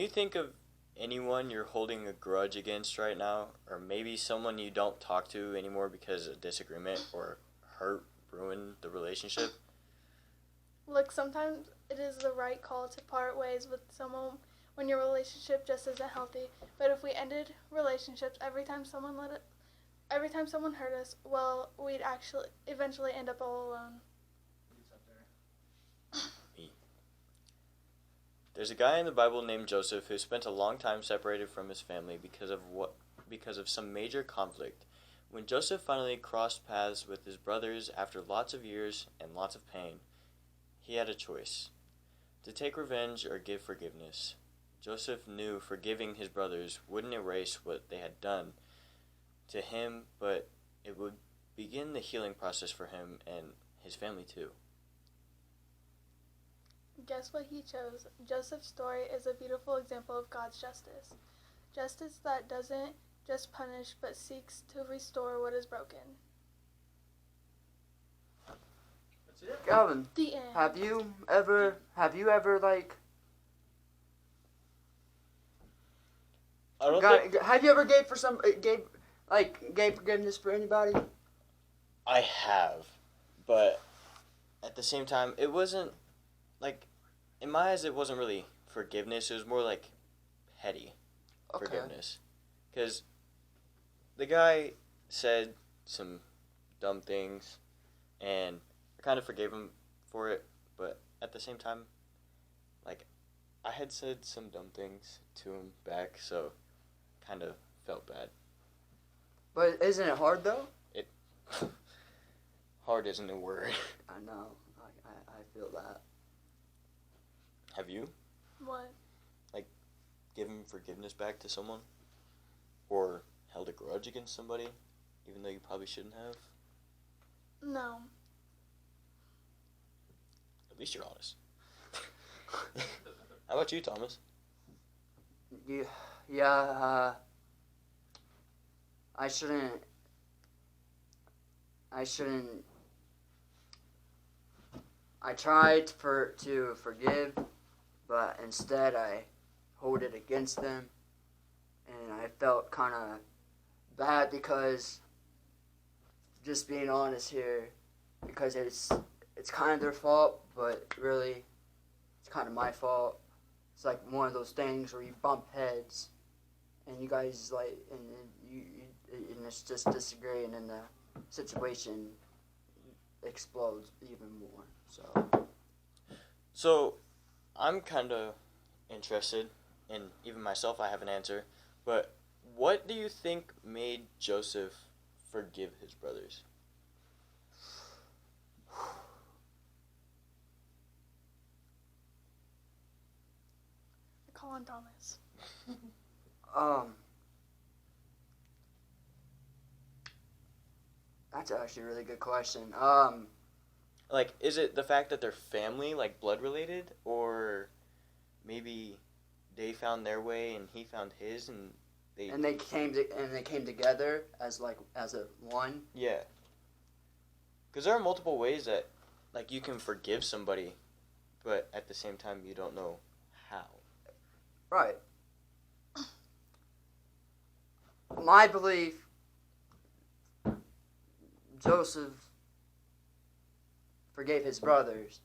you think of anyone you're holding a grudge against right now, or maybe someone you don't talk to anymore because of disagreement or hurt, ruined the relationship? Look, sometimes it is the right call to part ways with someone when your relationship just isn't healthy. But if we ended relationships every time someone hurt us, well, we'd actually eventually end up all alone. Me. There's a guy in the Bible named Joseph who spent a long time separated from his family because of some major conflict. When Joseph finally crossed paths with his brothers after lots of years and lots of pain, he had a choice: to take revenge or give forgiveness. Joseph knew forgiving his brothers wouldn't erase what they had done to him, but it would begin the healing process for him and his family too. Guess what he chose? Joseph's story is a beautiful example of God's justice. Justice that doesn't just punish but seeks to restore what is broken. That's it. Calvin, The end. have you ever like I don't think have you ever gave forgiveness for anybody? I have, but at the same time, it wasn't like, in my eyes, it wasn't really forgiveness. It was more like petty forgiveness, because the guy said some dumb things, and I kind of forgave him for it, but at the same time, like, I had said some dumb things to him back, so kind of felt bad. But isn't it hard though? It hard isn't a word. I know. I feel that. Have you What? given forgiveness back to someone, or held a grudge against somebody, even though you probably shouldn't have? No. At least you're honest. How about you, Thomas? Yeah. I shouldn't. I tried to forgive, but instead I hold it against them, and I felt kind of bad because, just being honest here, because it's kind of their fault, but really it's kind of my fault. It's like one of those things where you bump heads, and you guys and it's just disagreeing, and the situation explodes even more. So, I'm kind of interested, and even myself, I have an answer. But what do you think made Joseph forgive his brothers? Call on Thomas. That's actually a really good question. Like, is it the fact that they're family, like blood related, or maybe they found their way and he found his, and they came together as a one. Yeah. Because there are multiple ways that, like, you can forgive somebody, but at the same time you don't know how. Right. My belief, Joseph forgave his brothers,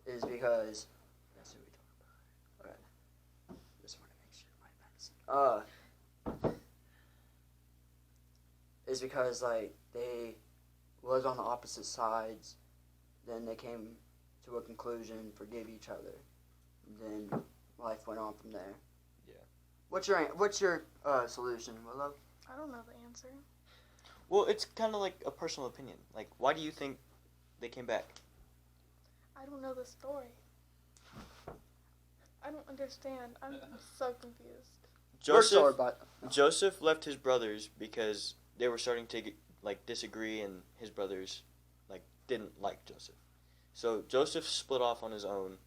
is because that's who we talk about. Alright. Just want to make sure my medicine. Is because they was on the opposite sides, then they came to a conclusion, forgive each other, and then life went on from there. Yeah. What's your solution, Willow? I don't know the answer. Well, it's kind of like a personal opinion. Like, why do you think they came back? I don't know the story. I don't understand. I'm so confused. Joseph left his brothers because they were starting to disagree, and his brothers didn't like Joseph. So Joseph split off on his own,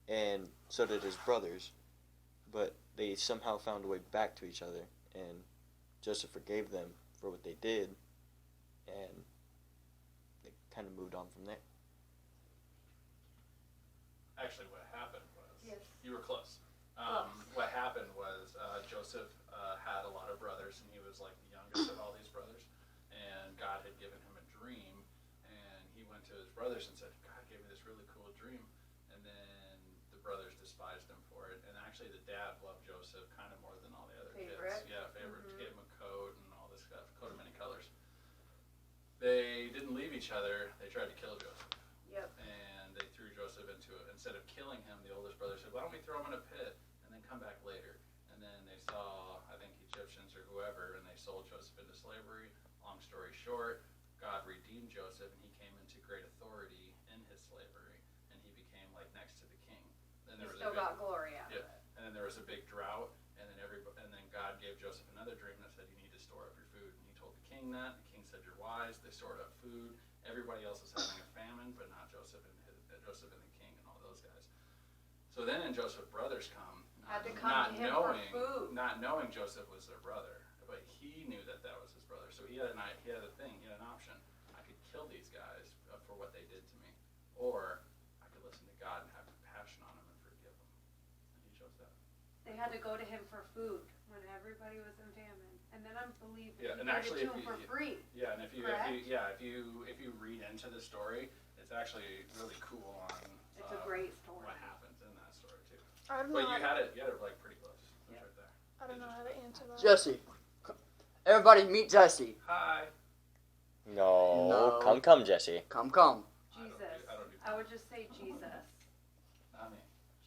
and so did his brothers, but they somehow found a way back to each other, and Joseph forgave them for what they did, and they kind of moved on from there. Actually, what happened was, you were close. What happened was Joseph had a lot of brothers, and he was like the youngest of all these brothers. And God had given him a dream, and he went to his brothers and said, God gave me this really cool dream. And then the brothers despised him for it. And actually the dad loved Joseph kind of more than all the other Favorite. kids. Yeah, favorite. Mm-hmm. Gave him a coat and all this stuff, coat of many colors. They didn't leave each other. They tried to kill Joseph. Yep. And they threw Joseph into it. Instead of killing him, the oldest brother said, why don't we throw him in a pit and then come back later? And then they saw, I think, Egyptians or whoever, and they sold Joseph into slavery. Long story short, God redeemed Joseph, and he came into great authority in his slavery, and he became like next to the king. Then He still got glory out of it. And then there was a big drought, and then God gave Joseph another dream that said, you need to store up your food. And he told the king that. The king said, you're wise. They stored up food. Everybody else was having a famine, but not Joseph and the king and all those guys. So then Joseph's brothers come, Had to come to him for food. not knowing Joseph was their brother, but he knew that was his brother. So he had an option. I could kill these guys for what they did to me, or I could listen to God and have compassion on them and forgive them. And he chose that. They had to go to him for food when everybody was in famine, and then I believe Yeah, he and gave actually, it to him for free. Yeah, and if you read into the story, it's actually really cool on. It's a great story. What happens in that story too? I don't know. But you had it like pretty close. It was right there. I don't know how to answer that. Jesse. Everybody meet Jesse. Hi. No. No. Come, Jesse. Come. Jesus. I don't do I would just say Jesus. Not me.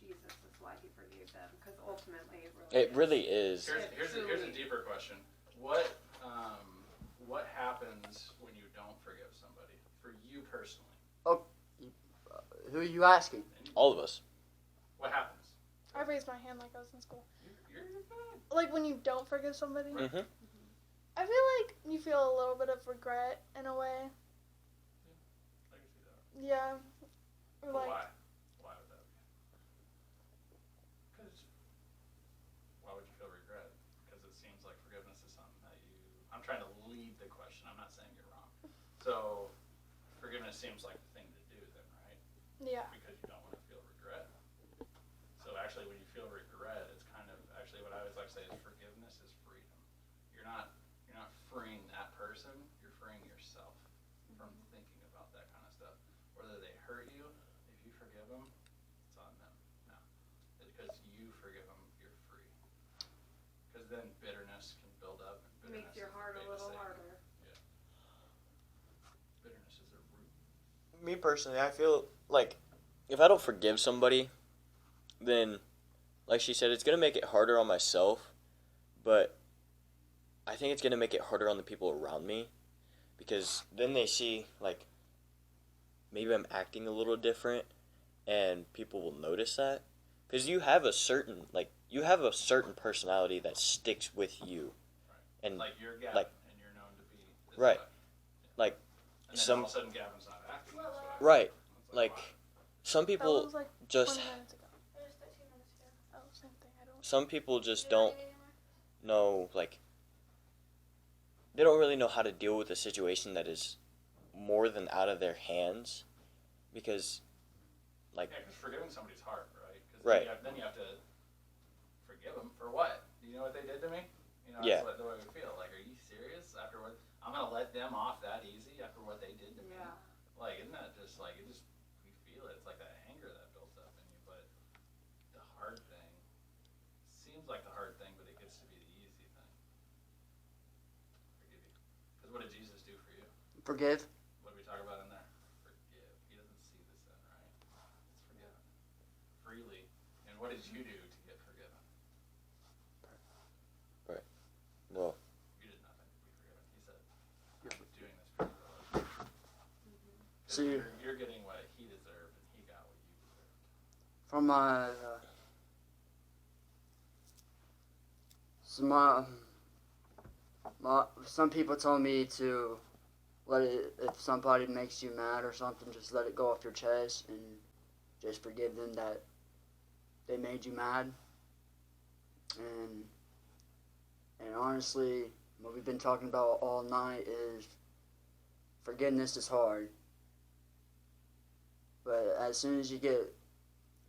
Jesus is why he forgave them, because ultimately It really is. Here's a deeper question. What happens when you don't forgive somebody? For you personally. Who are you asking? All of us. What happens? I raised my hand like I was in school. You're fine. Like when you don't forgive somebody, Mm-hmm. I feel like you feel a little bit of regret in a way. I can see that. Yeah. Or But like, why? Why would that be? Because why would you feel regret? Because it seems like forgiveness is something that I'm trying to lead the question. I'm not saying you're wrong. So forgiveness seems like the thing to do then, right? yeah. Because you don't want to feel regret. So actually when you feel regret, it's kind of, actually what I always like to say is forgiveness is freedom. You're not freeing that person, you're freeing yourself from thinking about that kind of stuff. Whether they hurt you, if you forgive them, it's on them. No. Because you forgive them, you're free. Because then bitterness can build up. And makes your heart a little harder. Yeah. Bitterness is a root. Me personally, I feel like if I don't forgive somebody, then, like she said, it's going to make it harder on myself, but I think it's going to make it harder on the people around me, because then they see, like, maybe I'm acting a little different, and people will notice that, because you have a certain personality that sticks with you, Right. and Like you're Gavin, like- and you're known to be this Right. way. like And then some all of a sudden Gavin's not acting this way. right, It's like wow. some That people was like just 20 minutes ago. It was 13 minutes ago. Oh, same thing. I don't. some people just don't know, like, they don't really know how to deal with a situation that is more than out of their hands, because, like, Yeah, because forgiving somebody's hard, right? Cause Right. Then you have to forgive them for what? Do you know what they did to me? You know, Yeah. that's the way we feel. Like, are you serious? After what? I'm gonna let them off that easy after what they did to me? Yeah. Like, isn't that just like you feel it? It's like that anger that builds up in you. But the hard thing seems like the hard thing, but it gets to be the easy thing. Forgive you. Because what did Jesus do for you? Forgive. What did we talk about in there? Forgive. He doesn't see the sin, right? It's forgiven. Freely. And what did you do to get forgiven? well, You did nothing to be forgiven. He said, I'm doing this for you. So you- You're getting what he deserved, and he got what you deserved. From some people told me to let it, if somebody makes you mad or something, just let it go off your chest and just forgive them that they made you mad. And honestly, what we've been talking about all night is forgiveness is hard. But as soon as you get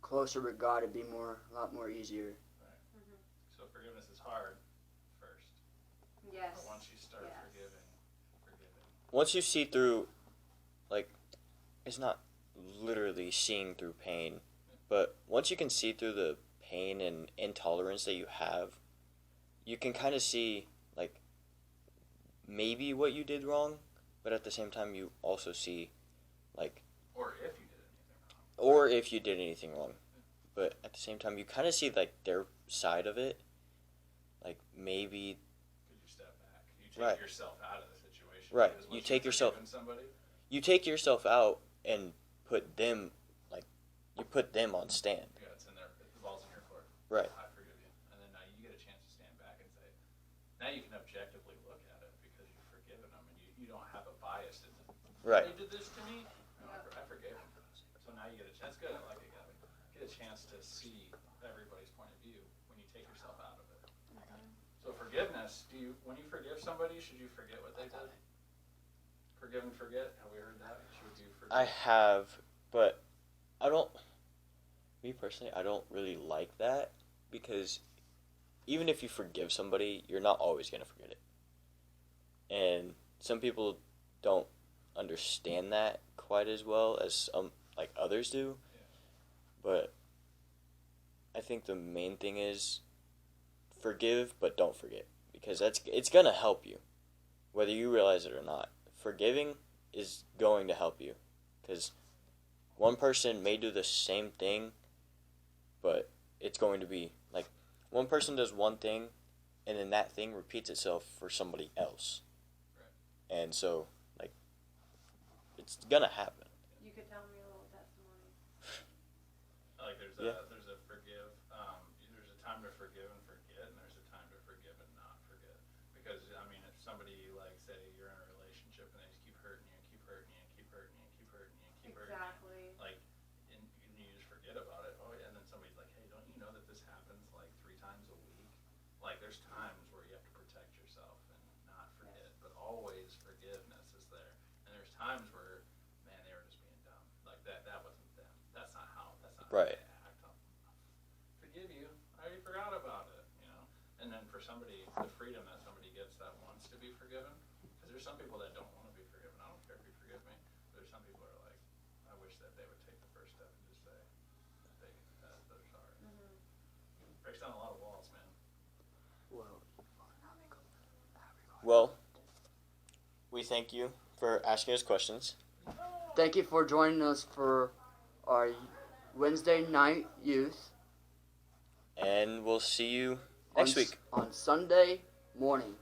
closer with God, it'd be a lot more easier. hard first. Yes. But once you start Yes. forgiving. Once you see through, like, it's not literally seeing through pain, but once you can see through the pain and intolerance that you have, you can kind of see, like, maybe what you did wrong, but at the same time you also see, like, Or if you did anything wrong. or if you did anything wrong, but at the same time you kind of see, like, their side of it, like, maybe. Could you step back? You take Right. yourself out of the situation. Right. Because You once take you've yourself- forgiven somebody, You take yourself out and put them, like, you put them on stand. yeah, it's in there. The ball's in your court. Right. I forgive you. And then now you get a chance to stand back and say, now you can objectively look at it because you've forgiven them and you don't have a bias in them. Right. They did this to me. No, I forgave them. So now you get a chance. That's good. I like it, Gabby. Get a chance to see everybody's point of view when you take yourself out of it. So forgiveness, when you forgive somebody, should you forget what they did? Forgive and forget. Have we heard that? Should you forget? I have, but I don't. Me personally, I don't really like that because even if you forgive somebody, you're not always gonna forget it, and some people don't understand that quite as well as some like others do. Yeah. But I think the main thing is forgive, but don't forget because it's gonna help you, whether you realize it or not. Forgiving is going to help you because one person may do the same thing, but it's going to be like one person does one thing and then that thing repeats itself for somebody else. Right. And so, like, it's gonna happen. You could tell me a little testimony. Like there's Yeah. there's a forgive. There's a time to forgive and forget, and there's a time to forgive and not forget. Because I mean, if somebody like say you're in a relationship and they just keep hurting you and keep hurting you and keep hurting you and keep hurting you and keep hurting you, Exactly. like, and you just forget about it. Oh yeah, and then somebody's like, hey, don't you know that this happens like 3 times a week? Like there's times where you have to protect yourself and not forget, but always forgiveness is there. And there's times where, man, they were just being dumb. Like that wasn't them. That's not how. That's not Right. how they act. Forgive you. I already forgot about it. You know. And then for somebody, the freedom that somebody gets that wants to be forgiven, because there's some people that don't want to be forgiven. I don't care if you forgive me. There's some people that are like, I wish that they would take the first step and just say that they're sorry. Breaks down a lot of walls, man. Well, we thank you for asking us questions. Thank you for joining us for our Wednesday night youth And we'll see you next week. on Sunday morning.